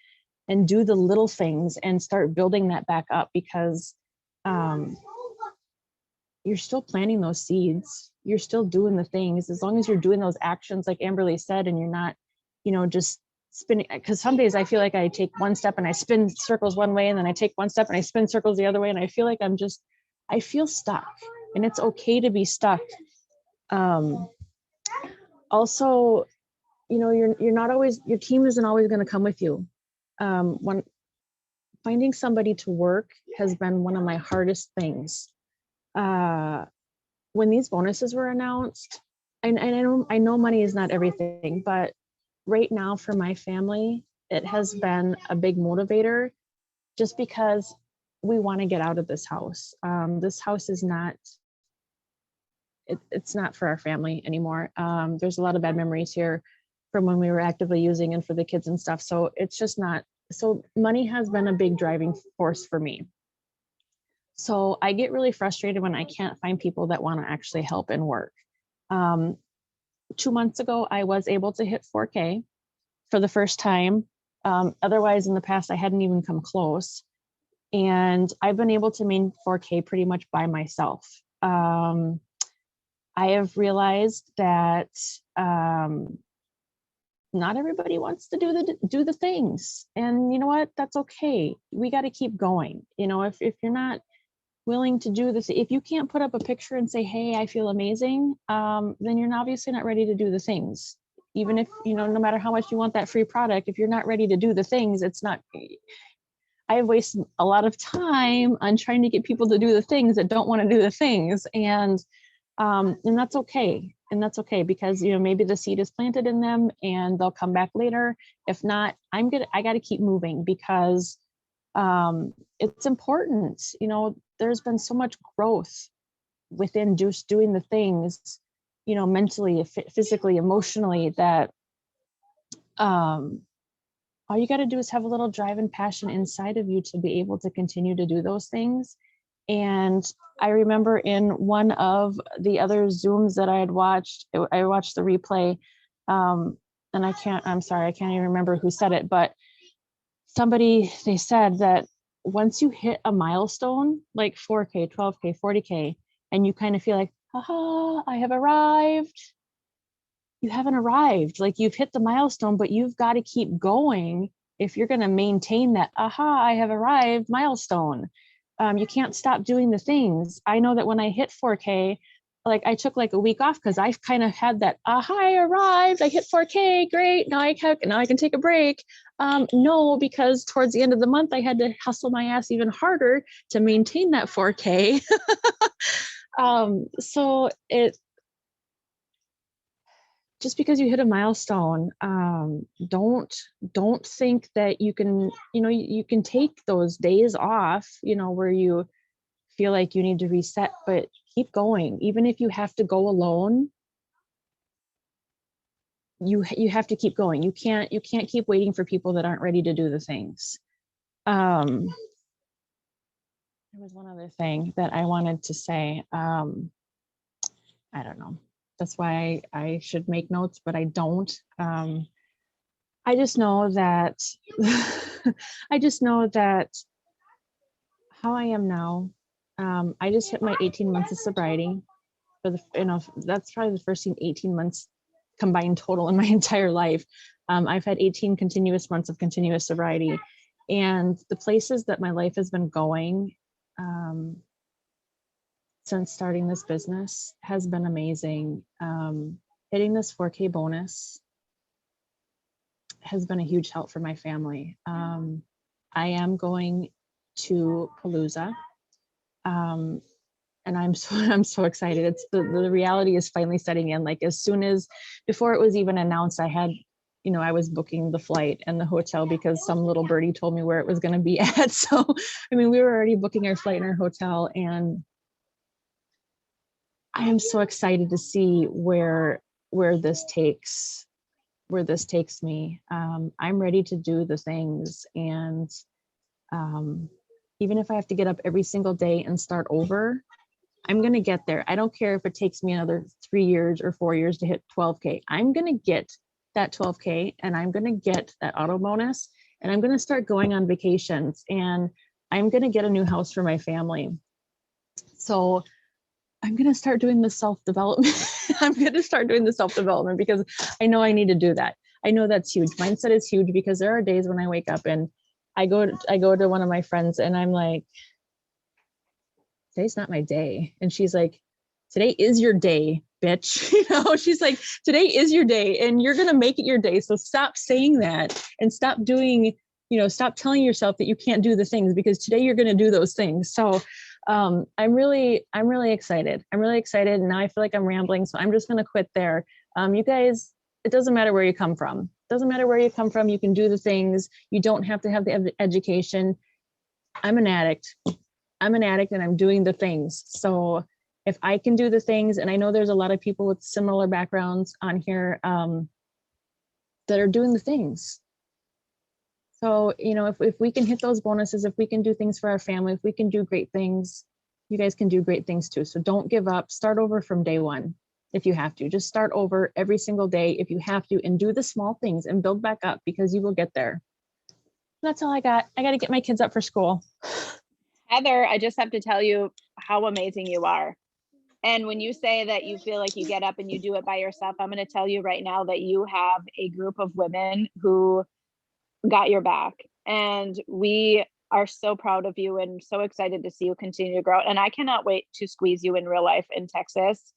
do the little things and start building that back up, because you're still planting those seeds. You're still doing the things, as long as you're doing those actions, like Amberley said, and you're not, just spinning. Because some days I feel like I take one step and I spin circles one way, and then I take one step and I spin circles the other way. And I feel like I feel stuck, and it's okay to be stuck. Also, you're not always, your team isn't always going to come with you. When finding somebody to work has been one of my hardest things. When these bonuses were announced, and I know money is not everything, but right now for my family, it has been a big motivator, just because we want to get out of this house. This house is not, it's not for our family anymore. There's a lot of bad memories here from when we were actively using and for the kids and stuff. So it's just not, so money has been a big driving force for me. So I get really frustrated when I can't find people that want to actually help and work. 2 months ago, I was able to hit 4K for the first time. Otherwise, in the past, I hadn't even come close. And I've been able to maintain 4K pretty much by myself. I have realized that not everybody wants to do the things. And you know what? That's okay. We got to keep going. If you're not willing to do this, if you can't put up a picture and say, hey, I feel amazing, then you're obviously not ready to do the things. Even if, no matter how much you want that free product, if you're not ready to do the things, it's not. I have wasted a lot of time on trying to get people to do the things that don't want to do the things. And that's okay. And that's okay, because, maybe the seed is planted in them and they'll come back later. If not, I got to keep moving, because it's important. There's been so much growth within just doing the things, mentally, physically, emotionally, that all you got to do is have a little drive and passion inside of you to be able to continue to do those things. And I remember in one of the other Zooms that I had watched, I watched the replay, and I'm sorry, I can't even remember who said it, but they said that once you hit a milestone, like 4K, 12K, 40K, and you kind of feel like, haha, I have arrived. You haven't arrived. Like, you've hit the milestone, but you've got to keep going if you're going to maintain that, aha, I have arrived milestone. You can't stop doing the things. I know that when I hit 4K, like I took like a week off because I've kind of had that, aha, I arrived, I hit 4K, great, now I can take a break. No, because towards the end of the month, I had to hustle my ass even harder to maintain that 4K. So just because you hit a milestone, don't think that you can, you can take those days off, where you feel like you need to reset, but keep going. Even if you have to go alone, you have to keep going. You can't keep waiting for people that aren't ready to do the things. There was one other thing that I wanted to say. I don't know. That's why I should make notes, but I don't. I just know that how I am now. I just hit my 18 months of sobriety. That's probably the first 18 months combined total in my entire life. I've had 18 continuous months of continuous sobriety, and the places that my life has been going since starting this business has been amazing. Hitting this 4K bonus has been a huge help for my family. I am going to Palooza. I'm so excited. It's the reality is finally setting in. Like as soon as, before it was even announced, I had, I was booking the flight and the hotel because some little birdie told me where it was going to be at. So, I mean, we were already booking our flight and our hotel, and I am so excited to see where this takes me. I'm ready to do the things, and even if I have to get up every single day and start over, I'm going to get there. I don't care if it takes me another 3 years or 4 years to hit 12K. I'm going to get that 12K, and I'm going to get that auto bonus, and I'm going to start going on vacations, and I'm going to get a new house for my family. So I'm going to start doing the self-development. I'm going to start doing the self-development because I know I need to do that. I know that's huge. Mindset is huge because there are days when I wake up and I go to one of my friends and I'm like, today's not my day. And she's like, today is your day, bitch. She's like, today is your day and you're going to make it your day. So stop saying that and stop doing, stop telling yourself that you can't do the things, because today you're going to do those things. So I'm really excited. I'm really excited. And now I feel like I'm rambling. So I'm just going to quit there. You guys, it doesn't matter where you come from. It doesn't matter where you come from. You can do the things. You don't have to have the education. I'm an addict and I'm doing the things. So if I can do the things, and I know there's a lot of people with similar backgrounds on here that are doing the things. So, if we can hit those bonuses, if we can do things for our family, if we can do great things, you guys can do great things too. So don't give up. Start over from day one if you have to. Just start over every single day if you have to, and do the small things and build back up, because you will get there. That's all I got. I got to get my kids up for school. Heather, I just have to tell you how amazing you are. And when you say that you feel like you get up and you do it by yourself, I'm going to tell you right now that you have a group of women who got your back. And we are so proud of you and so excited to see you continue to grow. And I cannot wait to squeeze you in real life in Texas,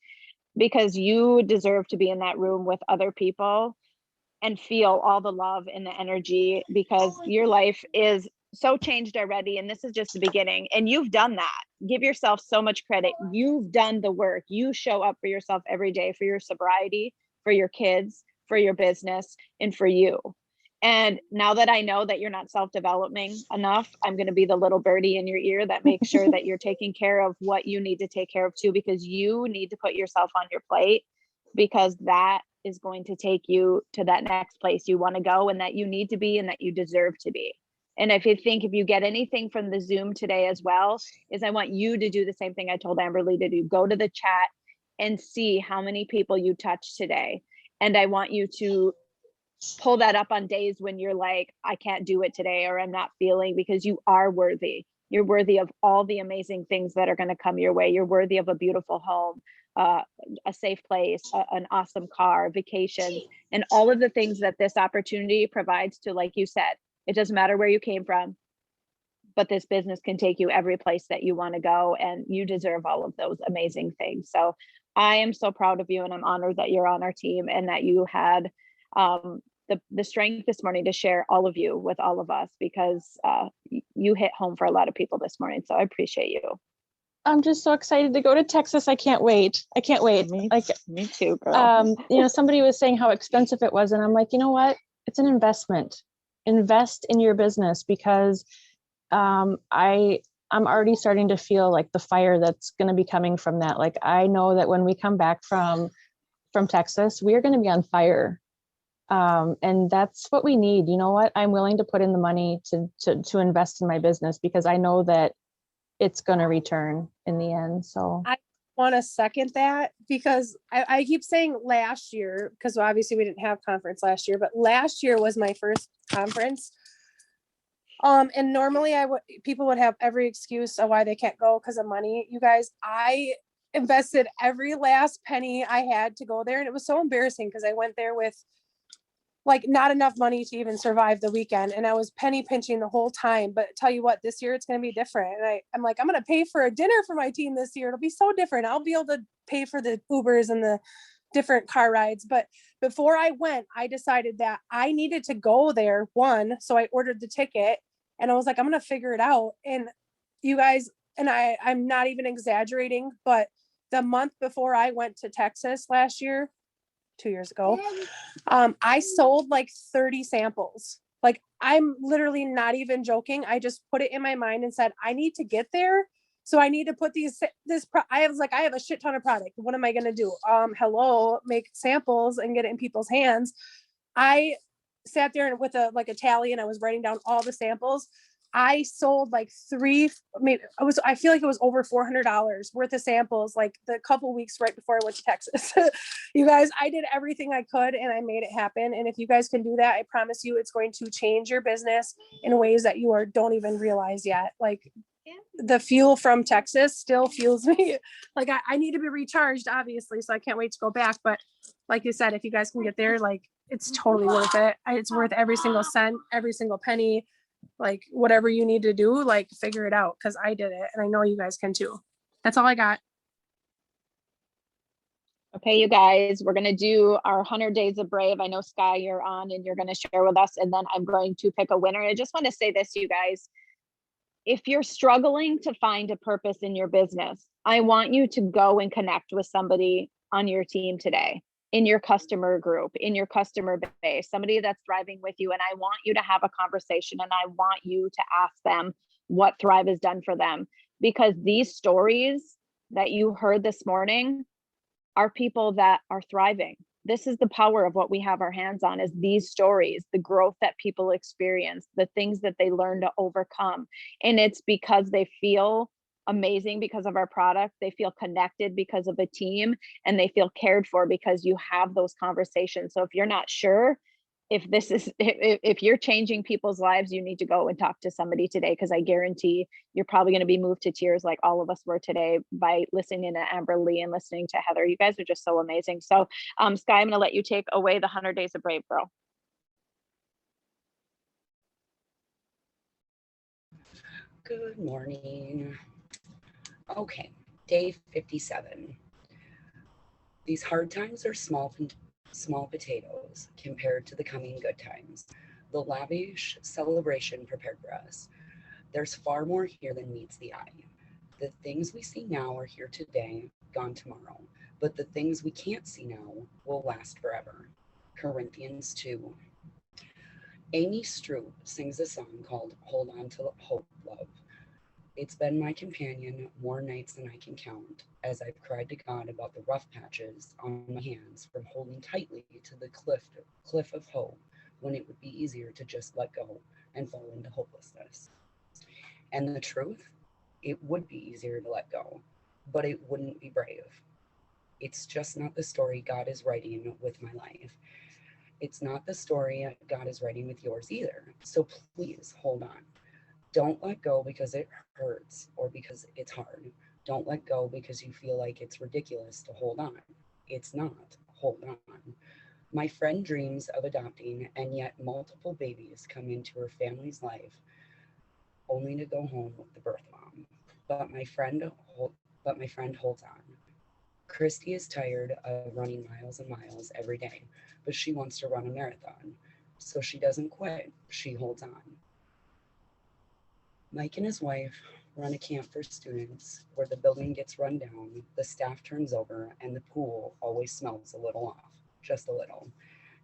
because you deserve to be in that room with other people and feel all the love and the energy, because your life is so changed already. And this is just the beginning. And you've done that. Give yourself so much credit. You've done the work. You show up for yourself every day, for your sobriety, for your kids, for your business, and for you. And now that I know that you're not self-developing enough, I'm going to be the little birdie in your ear that makes sure that you're taking care of what you need to take care of too, because you need to put yourself on your plate, because that is going to take you to that next place you want to go, and that you need to be, and that you deserve to be. And if you get anything from the Zoom today as well, is I want you to do the same thing I told Amberley to do. Go to the chat and see how many people you touched today. And I want you to pull that up on days when you're like, I can't do it today, or I'm not feeling, because you are worthy. You're worthy of all the amazing things that are going to come your way. You're worthy of a beautiful home, a safe place, an awesome car, vacations, and all of the things that this opportunity provides to, like you said, it doesn't matter where you came from, but this business can take you every place that you want to go, and you deserve all of those amazing things. So I am so proud of you, and I'm honored that you're on our team and that you had the strength this morning to share all of you with all of us, because you hit home for a lot of people this morning. So I appreciate you. I'm just so excited to go to Texas. I can't wait. Me too, girl. Somebody was saying how expensive it was, and I'm like, you know what? It's an investment. Invest in your business, because I'm already starting to feel like the fire that's going to be coming from that. Like, I know that when we come back from Texas, we are going to be on fire. And that's what we need. You know what? I'm willing to put in the money to invest in my business, because I know that it's going to return in the end. So I want to second that, because I keep saying last year, because obviously we didn't have conference last year, but last year was my first conference. And normally people would have every excuse of why they can't go because of money. You guys, I invested every last penny I had to go there. And it was so embarrassing, because I went there with like not enough money to even survive the weekend. And I was penny pinching the whole time. But tell you what, this year it's going to be different. And I'm like, I'm going to pay for a dinner for my team this year. It'll be so different. I'll be able to pay for the Ubers and the different car rides. But before I went, I decided that I needed to go there, one. So I ordered the ticket and I was like, I'm going to figure it out. And you guys, and I'm not even exaggerating, but the month before I went to Texas last year, 2 years ago, I sold like 30 samples. Like, I'm literally not even joking. I just put it in my mind and said, I need to get there. So I need to put I was like, I have a shit ton of product. What am I going to do? Make samples and get it in people's hands. I sat there with a tally, and I was writing down all the samples. I sold like I feel like it was over $400 worth of samples, like the couple weeks right before I went to Texas. You guys, I did everything I could and I made it happen. And if you guys can do that, I promise you it's going to change your business in ways that you don't even realize yet. Like, the fuel from Texas still fuels me. Like, I need to be recharged, obviously. So I can't wait to go back. But like you said, if you guys can get there, like, it's totally worth it. It's worth every single cent, every single penny. Like, whatever you need to do, like, figure it out, because I did it and I know you guys can too. That's all I got. Okay, you guys, we're going to do our 100 Days of Brave. I know, Sky, you're on and you're going to share with us, and then I'm going to pick a winner. I just want to say this, you guys. If you're struggling to find a purpose in your business, I want you to go and connect with somebody on your team today, in your customer group, in your customer base, somebody that's thriving with you. And I want you to have a conversation, and I want you to ask them what Thrive has done for them, because these stories that you heard this morning are people that are thriving. This is the power of what we have our hands on, is these stories, the growth that people experience, the things that they learn to overcome. And it's because they feel amazing because of our product. They feel connected because of a team, and they feel cared for because you have those conversations. So if you're not sure if you're changing people's lives, you need to go and talk to somebody today, because I guarantee you're probably going to be moved to tears like all of us were today by listening to Amberley and listening to Heather. You guys are just so amazing. So Sky, I'm going to let you take away the 100 Days of Brave, girl. Good morning. Okay, day 57. These hard times are small potatoes compared to the coming good times. The lavish celebration prepared for us. There's far more here than meets the eye. The things we see now are here today, gone tomorrow. But the things we can't see now will last forever. Corinthians 2. Amy Stroop sings a song called Hold On to Hope, Love. It's been my companion more nights than I can count, as I've cried to God about the rough patches on my hands from holding tightly to the cliff of hope, when it would be easier to just let go and fall into hopelessness. And the truth, it would be easier to let go, but it wouldn't be brave. It's just not the story God is writing with my life. It's not the story God is writing with yours either. So please hold on. Don't let go because it hurts or because it's hard. Don't let go because you feel like it's ridiculous to hold on. It's not. Hold on. My friend dreams of adopting, and yet multiple babies come into her family's life only to go home with the birth mom. But my friend holds on. Christy is tired of running miles and miles every day, but she wants to run a marathon. So she doesn't quit. She holds on. Mike and his wife run a camp for students where the building gets run down, the staff turns over, and the pool always smells a little off, just a little.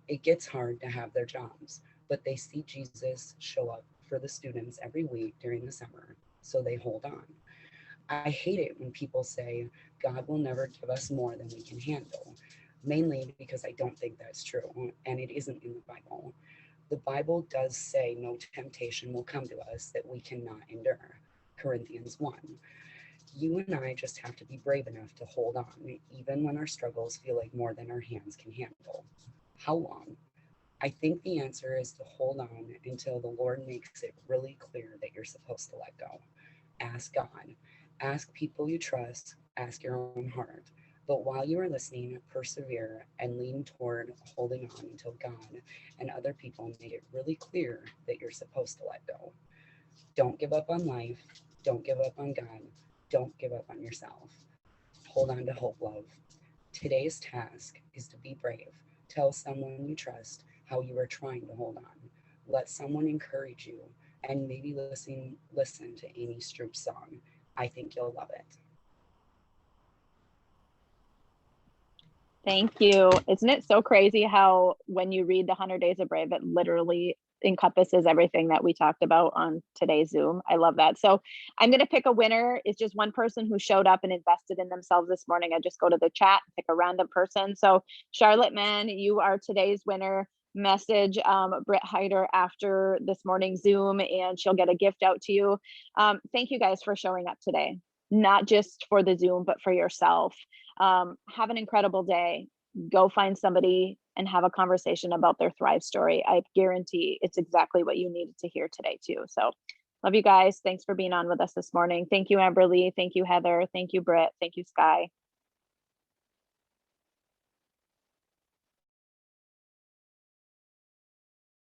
It gets hard to have their jobs, but they see Jesus show up for the students every week during the summer, so they hold on. I hate it when people say God will never give us more than we can handle, mainly because I don't think that's true, and it isn't in the Bible. The Bible does say no temptation will come to us that we cannot endure. Corinthians 1. You and I just have to be brave enough to hold on, even when our struggles feel like more than our hands can handle. How long? I think the answer is to hold on until the Lord makes it really clear that you're supposed to let go. Ask God. Ask people you trust. Ask your own heart. But while you are listening, persevere and lean toward holding on until God and other people make it really clear that you're supposed to let go. Don't give up on life. Don't give up on God. Don't give up on yourself. Hold on to hope, love. Today's task is to be brave. Tell someone you trust how you are trying to hold on. Let someone encourage you, and maybe listen to Amy Stroop's song. I think you'll love it. Thank you. Isn't it so crazy how when you read the 100 Days of Brave, it literally encompasses everything that we talked about on today's Zoom. I love that. So I'm going to pick a winner. It's just one person who showed up and invested in themselves this morning. I just go to the chat, pick a random person. So Charlotte Mann, you are today's winner. Message Britt Heider after this morning's Zoom and she'll get a gift out to you. Thank you guys for showing up today, not just for the Zoom, but for yourself. Have an incredible day. Go find somebody and have a conversation about their Thrive story. I guarantee it's exactly what you needed to hear today too. So love you guys. Thanks for being on with us this morning. Thank you, Amberley. Thank you, Heather. Thank you, Britt. Thank you, Sky.